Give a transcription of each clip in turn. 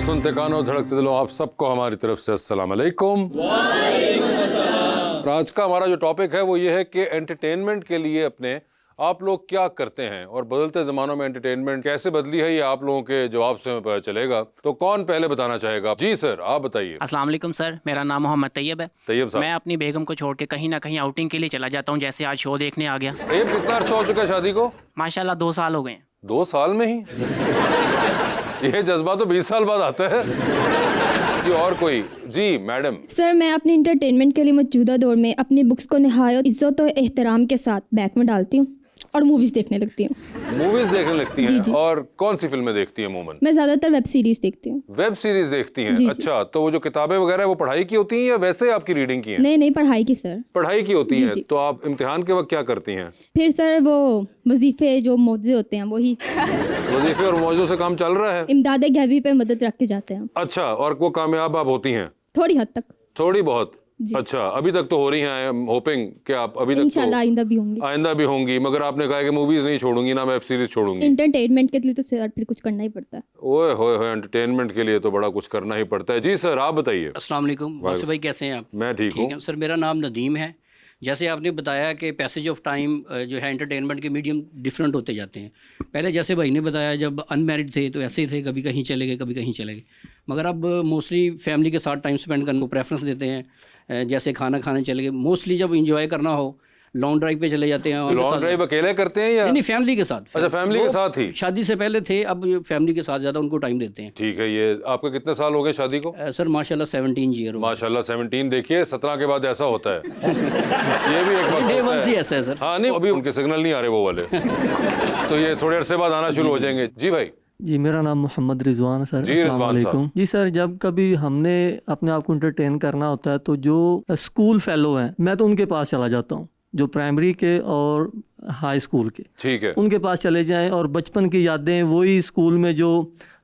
सुनते कानों धड़कते दिलों, आप सबको हमारी तरफ से अस्सलाम वालेकुम। आज का हमारा जो टॉपिक है वो ये है कि एंटरटेनमेंट के लिए अपने आप लोग क्या करते हैं और बदलते ज़मानों में एंटरटेनमेंट कैसे बदली है, ये आप लोगों के जवाब से हमें पता चलेगा। तो कौन पहले बताना चाहेगा? जी सर, आप बताइए। अस्सलाम वालेकुम सर, मेरा नाम मोहम्मद तैयब है। तैयब साहब, मैं अपनी बेगम को छोड़ के कहीं ना कहीं आउटिंग के लिए चला जाता हूँ, जैसे आज शो देखने आ गया। तैयब कितना अर्सा हो चुका है शादी को? माशाल्लाह 2 साल हो गए हैं। 2 साल में ही? ये जज्बा तो 20 साल बाद आता है। जी और कोई? जी मैडम। सर, मैं अपने इंटरटेनमेंट के लिए मौजूदा दौर में अपनी बुक्स को नहायत इज्जत और एहतराम के साथ बैग में डालती हूँ और मूवीज देखने लगती हूँ। मूवीज देखने लगती हैं? जी, जी। और कौन सी फिल्में देखती हैं अमूमन? मैं ज्यादातर वेब सीरीज देखती हूँ। वेब सीरीज देखती हैं? जी, जी। अच्छा, तो वो जो किताबें वगैरह वो पढ़ाई की होती हैं या वैसे आपकी रीडिंग की हैं? नहीं नहीं, पढ़ाई की सर। पढ़ाई की होती जी, हैं। जी। तो आप इम्तिहान के वक्त क्या करती हैं? फिर सर वो वजीफे जो मौजे होते हैं वही वजीफे और मौजों से काम चल रहा है? इमदाद गैबी पे मदद रख के जाते हैं। अच्छा, और वो कामयाब आप होती हैं? थोड़ी हद तक। थोड़ी बहुत? जी। अच्छा, अभी तक तो हो रही हैं। आई एम होपिंग कि आप अभी तक इंशाल्लाह आइंदा भी होंगी। आइंदा भी होंगी, मगर आपने कहा कि मूवीज नहीं छोड़ूंगी ना वेब सीरीज छोड़ूंगी। इंटरटेनमेंट के लिए तो सर फिर कुछ करना ही पड़ता है। ओए होए होए, एंटरटेनमेंट के लिए तो बड़ा कुछ करना ही पड़ता है। जी सर, आप बताइए। अस्सलाम वालेकुम वासिफ भाई, कैसे हैं आप? मैं ठीक हूँ। है सर, मेरा नाम नदीम है। जैसे आपने बताया कि पैसेज ऑफ टाइम जो है एंटरटेनमेंट के मीडियम डिफरेंट होते जाते हैं। पहले जैसे भाई ने बताया जब अनमैरिड थे तो ऐसे ही थे, कभी कहीं चले गए कभी कहीं चले गए, मगर अब मोस्टली फैमिली के साथ टाइम स्पेंड करने को प्रेफरेंस देते हैं। जैसे खाना खाने चले गए, मोस्टली जब इंजॉय करना हो लॉन्ग ड्राइव पे चले जाते हैं। लॉन्ग ड्राइव अकेले करते हैं या? नहीं, फैमिली के साथ। अच्छा, फैमिली के साथ ही? शादी से पहले थे, अब फैमिली के साथ ज़्यादा उनको टाइम देते हैं। ठीक है। ये आपके कितने साल हो गए शादी को? सर माशाल्लाह 17 ईयर हो। माशाल्लाह 17। देखिए 17 के बाद ऐसा होता है। ये भी एक वक्त डे होता वन से है। ऐसा है सर। हाँ नहीं, अभी उनके सिग्नल नहीं आ रहे वो वाले। तो ये थोड़े अरसे बाद आना शुरू हो जाएंगे। जी भाई। जी, मेरा नाम मोहम्मद रिजवान है सर। जी, अस्सलाम रिजवान वालेकुम। साहब। जी सर, जब कभी हमने अपने आप को एंटरटेन करना होता है तो जो स्कूल फेलो हैं मैं तो उनके पास चला जाता हूँ, जो प्राइमरी के और हाई स्कूल के, ठीक है। उनके पास चले जाएं और बचपन की यादें, वही स्कूल में जो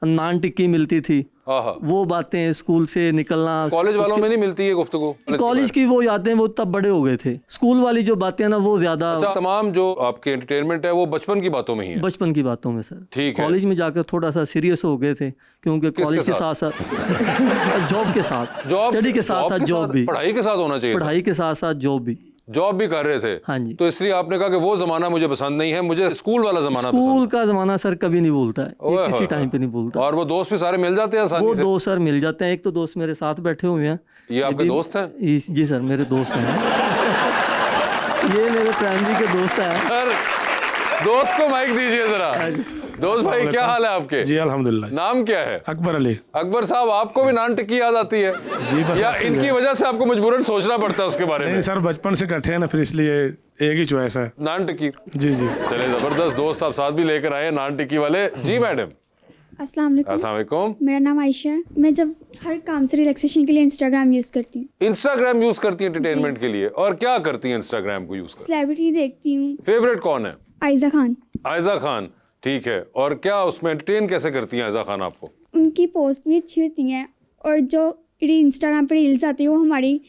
नान टिक्की मिलती थी, हाँ हाँ। वो बातें, स्कूल से निकलना। कॉलेज वालों में नहीं मिलती है गुफ्तगू? कॉलेज की वो यादें वो तब बड़े हो गए थे, स्कूल वाली जो बातें हैं ना वो ज्यादा। अच्छा, तमाम जो आपके एंटरटेनमेंट है वो बचपन की बातों में ही है? बचपन की बातों में सर। ठीक है। कॉलेज में जाकर थोड़ा सा सीरियस हो गए थे, क्योंकि कॉलेज के साथ साथ जॉब के साथ, स्टडी के साथ साथ जॉब भी, पढ़ाई के साथ होना चाहिए। पढ़ाई के साथ साथ जॉब भी कर रहे थे? हाँ जी। तो इसलिए आपने कहा कि वो जमाना मुझे पसंद नहीं है, मुझे स्कूल वाला जमाना पसंद स्कूल का जमाना सर कभी नहीं भूलता है, ओए ये किसी होए टाइम पे नहीं भूलता। और वो दोस्त भी सारे मिल जाते हैं आसानी वो से? दोस्त सर मिल जाते हैं। एक तो दोस्त मेरे साथ बैठे हुए हैं। ये आपके दोस्त हैं? जी सर, मेरे दोस्त हैं। ये मेरे प्राइमरी के दोस्त हैं। सर, दोस्त को माइक दीजिए जरा। दोस्त भाई, क्या हाल है आपके? जी अल्हम्दुलिल्लाह। नाम क्या है? अकबर अली। अकबर साहब, आपको भी नान टिक्की याद आती है? जी, बस या ऐसे ही इनकी है। वजह से आपको मजबूरन सोचना पड़ता है उसके बारे में? नहीं सर, बचपन से इकट्ठे हैं ना, फिर इसलिए एक ही चॉइस है। नान टिक्की। जी जी। चले, जबरदस्त दोस्त आप साथ भी लेकर आए नान टिक्की वाले। जी मैडम। अस्सलाम वालेकुम। अस्सलाम वालेकुम। मेरा नाम आयशा है। मैं जब हर काम से रिलैक्सेशन के लिए इंस्टाग्राम यूज़ करती हूँ। इंस्टाग्राम यूज करती है एंटरटेनमेंट के लिए? और क्या करती है इंस्टाग्राम को यूज कर? सेलिब्रिटी देखती हूँ। फेवरेट कौन है? आयजा खान। आयजा खान, ठीक है। और क्या उसमें एंटरटेन कैसे करती हैं आयजा खान आपको? उनकी पोस्ट भी अच्छी होती हैं और जो इंस्टाग्राम पे रील्स आती है वो हमारी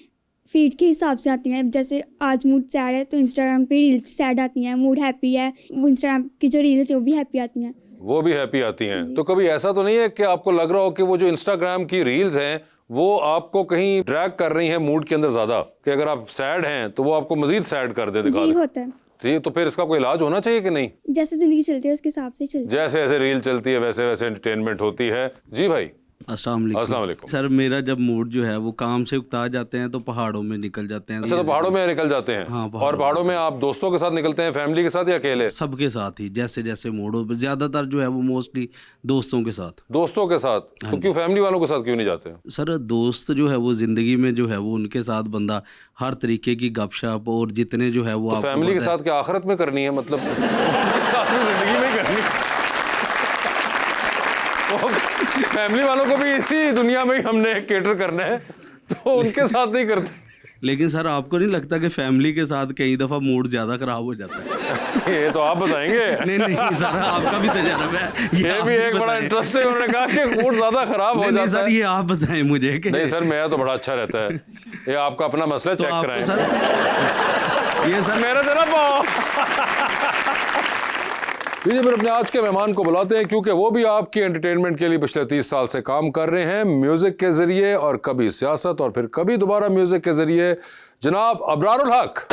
फीड के हिसाब से आती हैं। जैसे आज मूड सैड है तो इंस्टाग्राम पे रील्स सैड आती हैं, मूड हैप्पी है वो इंस्टाग्राम की जो रील होती है वो भी हैप्पी आती हैं। वो भी हैप्पी आती हैं? तो कभी ऐसा तो नहीं है कि आपको लग रहा हो कि वो जो इंस्टाग्राम की रील्स हैं वो आपको कहीं ड्रैग कर रही हैं मूड के अंदर ज्यादा, कि अगर आप सैड हैं तो वो आपको मजीद सैड कर दे, दिखा जी दे? होता है। ठीक, तो फिर इसका कोई इलाज होना चाहिए कि नहीं? जैसे ज़िंदगी चलती है उसके हिसाब से चलती है। जैसे जैसे रील चलती है वैसे वैसे एंटरटेनमेंट होती है। जी भाई। अस्सलाम वालेकुम। सर, मेरा जब मूड जो है वो काम से उकता जाते हैं तो पहाड़ों में निकल जाते हैं। अच्छा, तो पहाड़ों में निकल जाते हैं? हाँ, और पहाड़ों में आप दोस्तों के साथ निकलते हैं, फैमिली के साथ या अकेले? सबके साथ ही, जैसे जैसे मूड हो। ज्यादातर जो है वो मोस्टली दोस्तों के साथ। दोस्तों के साथ? तो क्यों फैमिली वालों के साथ क्यों नहीं जाते? सर, दोस्त जो है वो जिंदगी में जो है वो उनके साथ बंदा हर तरीके की गपशप और जितने जो है वो तो फैमिली के साथ क्या आखिरत में करनी है? मतलब साथ में जिंदगी में करनी है? फैमिली वालों को भी इसी दुनिया में ही हमने केटर करना है, तो उनके साथ नहीं करते। लेकिन सर, आपको नहीं लगता कि फैमिली के साथ कई दफा मूड ज्यादा खराब हो जाता है? ये तो आप बताएंगे। नहीं नहीं सर, आपका भी तजुर्बा है। ये भी एक बड़ा इंटरेस्टिंग, उन्होंने कहा कि मूड ज्यादा खराब हो जाता सर, है। ये आप बताएं मुझे कि नहीं सर, मेरा तो बड़ा अच्छा रहता है। ये आपका अपना मसला, चेक कराएं। सर, ये सर मेरा तेरा पाओ। लीजिए फिर अपने आज के मेहमान को बुलाते हैं, क्योंकि वो भी आपके एंटरटेनमेंट के लिए पिछले 30 साल से काम कर रहे हैं, म्यूजिक के जरिए, और कभी सियासत और फिर कभी दोबारा म्यूजिक के जरिए। जनाब अबरारुल हक।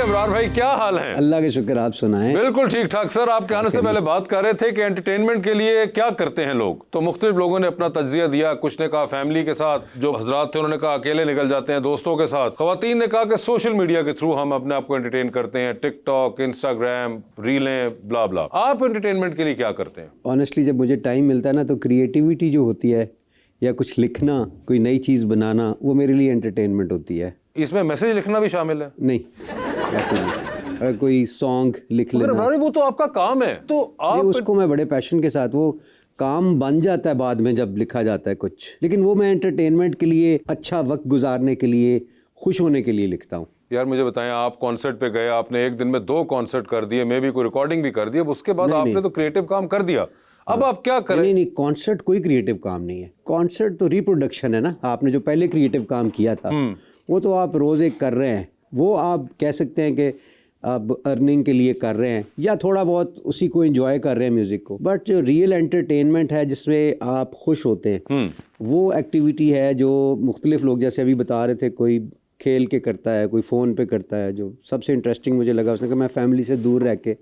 अबरार भाई क्या हाल है? अल्लाह के शुक्र, आप सुनाएं। बिल्कुल ठीक ठाक सर। आपके आने से पहले बात कर रहे थे कि एंटरटेनमेंट के लिए क्या करते हैं लोग, तो मुख्तलिफ लोगों ने अपना तज्जिया दिया। कुछ ने कहा फैमिली के साथ, जो हजरात थे उन्होंने कहा अकेले निकल जाते हैं दोस्तों के साथ, खवातीन ने कहा कि सोशल मीडिया के थ्रू हम अपने आप को एंटरटेन करते हैं, टिकटॉक, इंस्टाग्राम, रीलें, ब्ला ब्ला। आप एंटरटेनमेंट के लिए क्या करते हैं? ऑनेस्टली जब मुझे टाइम मिलता है ना, तो क्रिएटिविटी जो होती है या कुछ लिखना, कोई नई चीज़ बनाना, वो मेरे लिए एंटरटेनमेंट होती है। इसमें मैसेज लिखना भी शामिल है? नहीं, ऐसे नहीं। अगर कोई सॉन्ग लिख लेना, वो तो आपका काम है, तो आप उसको मैं बड़े पैशन के साथ, वो काम बन जाता है बाद में जब लिखा जाता है कुछ, लेकिन वो मैं एंटरटेनमेंट के लिए, अच्छा वक्त गुजारने के लिए, खुश होने के लिए लिखता हूँ। यार मुझे बताएं, आप कॉन्सर्ट पे गए, आपने एक दिन में 2 कॉन्सर्ट कर दिए, मे भी कोई रिकॉर्डिंग भी कर दी, अब उसके बाद आपने तो क्रिएटिव काम कर दिया, अब आप क्या करें? नहीं, कॉन्सर्ट कोई क्रिएटिव काम नहीं है। कॉन्सर्ट तो रिप्रोडक्शन है ना। आपने जो पहले क्रिएटिव काम किया था वो तो आप रोज़ एक कर रहे हैं, वो आप कह सकते हैं कि आप अर्निंग के लिए कर रहे हैं या थोड़ा बहुत उसी को एंजॉय कर रहे हैं म्यूज़िक को। बट जो रियल एंटरटेनमेंट है जिसमें आप खुश होते हैं, वो एक्टिविटी है जो मुख्तलिफ लोग, जैसे अभी बता रहे थे, कोई खेल के करता है, कोई फ़ोन पे करता है। जो सबसे इंटरेस्टिंग मुझे लगा, उसने कहा मैं फैमिली से दूर रह के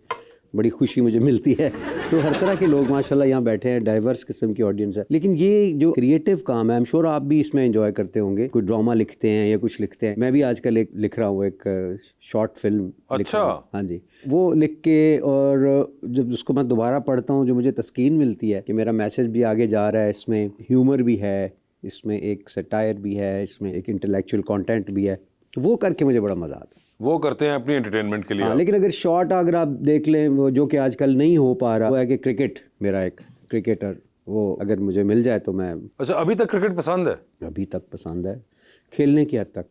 बड़ी खुशी मुझे मिलती है। तो हर तरह के लोग माशाल्लाह यहाँ बैठे हैं, डाइवर्स किस्म की ऑडियंस है। लेकिन ये जो क्रिएटिव काम है, आई एम श्योर आप भी इसमें एंजॉय करते होंगे। कोई ड्रामा लिखते हैं या कुछ लिखते हैं। मैं भी आजकल एक लिख रहा हूँ, एक शॉर्ट फिल्म। अच्छा। हाँ जी, वो लिख के, और जब उसको मैं दोबारा पढ़ता हूँ, जो मुझे तस्कीन मिलती है कि मेरा मैसेज भी आगे जा रहा है, इसमें ह्यूमर भी है, इसमें एक सटायर भी है, इसमें एक इंटेलेक्चुअल कंटेंट भी है, वो करके मुझे बड़ा मज़ा आता है। वो करते हैं अपनी एंटरटेनमेंट के लिए। हाँ, लेकिन अगर शॉर्ट अगर आप देख लें, वो जो कि आजकल नहीं हो पा रहा, वो है कि क्रिकेट, मेरा एक क्रिकेटर, वो अगर मुझे मिल जाए तो मैं। अच्छा, अभी तक क्रिकेट पसंद है? अभी तक पसंद है, खेलने की हद तक।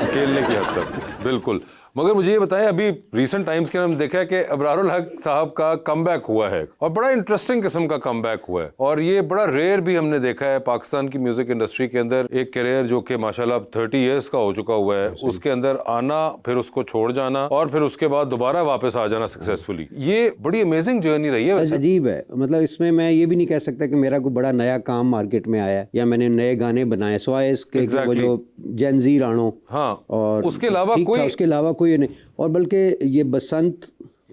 खेलने की हद तक, बिल्कुल। मगर मुझे ये बताएं, अभी रीसेंट टाइम्स के हमने देखा है कि अबरारुल हक साहब का कमबैक हुआ है, और बड़ा इंटरेस्टिंग किस्म का कमबैक हुआ है, और ये बड़ा रेयर भी हमने देखा है पाकिस्तान की म्यूजिक इंडस्ट्री के अंदर। एक करियर जो कि माशाल्लाह 30 इयर्स का हो चुका हुआ है, उसके अंदर आना, फिर उसको छोड़ जाना, और फिर उसके बाद दोबारा वापस आ जाना सक्सेसफुली। ये बड़ी अमेजिंग जर्नी रही है। अजीब है, मतलब इसमें मैं ये भी नहीं कह सकता कि मेरा कोई बड़ा नया काम मार्केट में आया है या मैंने नए गाने बनाए, सवाए इसके वो जो जेन ज़ी रानो, हाँ, और उसके अलावा कोई नहीं। और बल्कि ये बसंत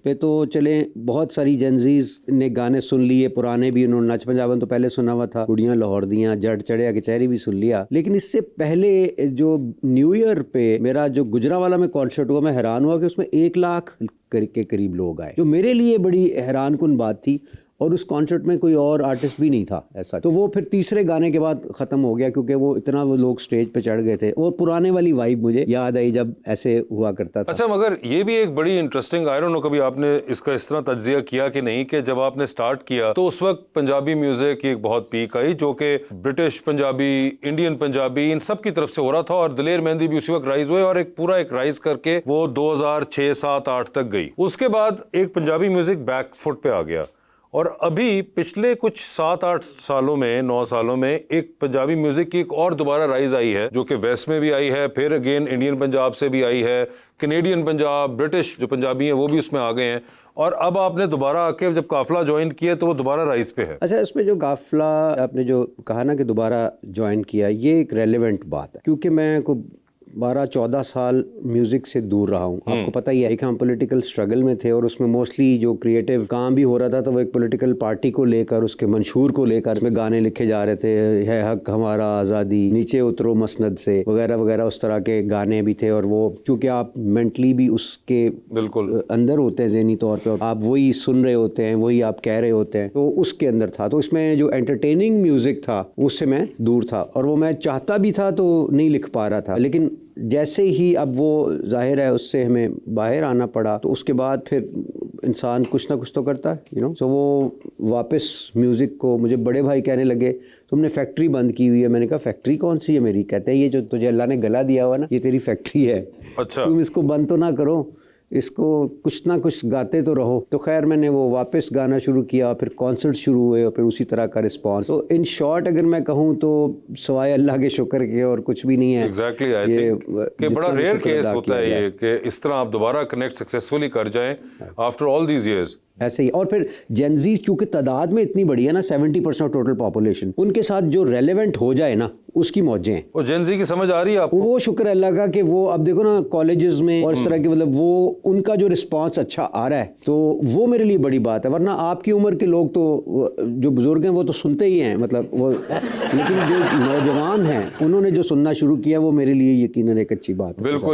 पे तो चले, बहुत सारी जेनजीज ने गाने सुन लिए, पुराने भी। उन्होंने नच पंजाबन तो पहले सुना हुआ था, कुड़ियाँ लाहौर दियाँ, जट चढ़िया कचहरी भी सुन लिया। लेकिन इससे पहले जो न्यू ईयर पे मेरा जो गुजरावाला में कॉन्सर्ट हुआ, मैं हैरान हुआ कि उसमें 1 लाख के करीब लोग आए, जो मेरे लिए बड़ी हैरान कुन बात थी। और उस कॉन्सर्ट में कोई और आर्टिस्ट भी नहीं था ऐसा। तो वो फिर तीसरे गाने के बाद ख़त्म हो गया, क्योंकि वो इतना वो लोग स्टेज पे चढ़ गए थे। और पुराने वाली वाइब मुझे याद आई जब ऐसे हुआ करता था। अच्छा, मगर ये भी एक बड़ी इंटरेस्टिंग, आई डोंट नो कभी आपने इसका इस तरह तज्जिया किया कि नहीं, कि जब आपने स्टार्ट किया तो उस वक्त पंजाबी म्यूजिक की एक बहुत पीक आई, जो कि ब्रिटिश पंजाबी, इंडियन पंजाबी, इन सब की तरफ से हो रहा था, और दिलेर मेहंदी भी उसी वक्त राइज हुए, और एक पूरा एक राइज करके वो 2006, 7, 8 तक गई। उसके बाद एक पंजाबी म्यूजिक बैक फुट पे आ गया, और अभी पिछले कुछ 7-8 सालों में, 9 सालों में, एक पंजाबी म्यूजिक की एक और दोबारा राइज आई है, जो कि वेस्ट में भी आई है, फिर अगेन इंडियन पंजाब से भी आई है, कैनेडियन पंजाब, ब्रिटिश जो पंजाबी हैं वो भी उसमें आ गए हैं, और अब आपने दोबारा आके जब काफिला ज्वाइन किया तो वो दोबारा राइज पे है। अच्छा, इसमें जो काफिला आपने जो कहा ना कि दोबारा ज्वाइन किया, ये एक रेलेवेंट बात है, क्योंकि मैं को 12-14 साल म्यूज़िक से दूर रहा हूँ। आपको पता ही है, एक हम पॉलिटिकल स्ट्रगल में थे, और उसमें मोस्टली जो क्रिएटिव काम भी हो रहा था तो वो एक पॉलिटिकल पार्टी को लेकर, उसके मंशूर को लेकर उसमें गाने लिखे जा रहे थे, है हक हमारा आज़ादी, नीचे उतरो मसनद से, वगैरह वगैरह, उस तरह के गाने भी थे। और वो चूँकि आप मेंटली भी उसके बिल्कुल अंदर होते हैं, ज़हनी तौर पर आप वही सुन रहे होते हैं, वही आप कह रहे होते हैं, तो उसके अंदर था। तो इसमें जो एंटरटेनिंग म्यूज़िक था उससे मैं दूर था, और वो मैं चाहता भी था तो नहीं लिख पा रहा था। लेकिन जैसे ही अब वो जाहिर है उससे हमें बाहर आना पड़ा, तो उसके बाद फिर इंसान कुछ ना कुछ तो करता है, यू नो। सो वो वापस म्यूज़िक को, मुझे बड़े भाई कहने लगे तुमने फैक्ट्री बंद की हुई है। मैंने कहा फैक्ट्री कौन सी है मेरी? कहते हैं ये जो तुझे अल्लाह ने गला दिया हुआ ना, ये तेरी फैक्ट्री है। अच्छा। तुम इसको बंद तो ना करो, इसको कुछ ना कुछ गाते तो रहो। तो खैर मैंने वो वापस गाना शुरू किया, फिर कॉन्सर्ट शुरू हुए और फिर उसी तरह का रिस्पांस। तो इन शॉर्ट अगर मैं कहूँ तो सवाए अल्लाह के शुक्र के और कुछ भी नहीं है। एग्जैक्टली, आई थिंक कि बड़ा रेयर केस होता है ये कि इस तरह आप दोबारा कनेक्ट सक्सेसफुली कर जाएं आफ्टर ऑल दीज इयर्स। ऐसे ही। और फिर जेनजी चूंकि तादाद में इतनी बड़ी है ना, 70% टोटल पॉपुलेशन, उनके साथ जो रेलेवेंट हो जाए ना उसकी मौजें हैं। और जेनजी की समझ आ रही है आपको? वो शुक्र है अल्लाह का कि वो अब देखो ना कॉलेजेस में और इस तरह के मतलब वो उनका जो रिस्पांस अच्छा आ रहा है, तो वो मेरे लिए बड़ी बात है। वरना आपकी उम्र के लोग तो जो बुजुर्ग हैं वो तो सुनते ही हैं, मतलब वो, लेकिन जो नौजवान हैं उन्होंने जो सुनना शुरू किया वो मेरे लिए यकीनन एक अच्छी बात है। बिल्कुल।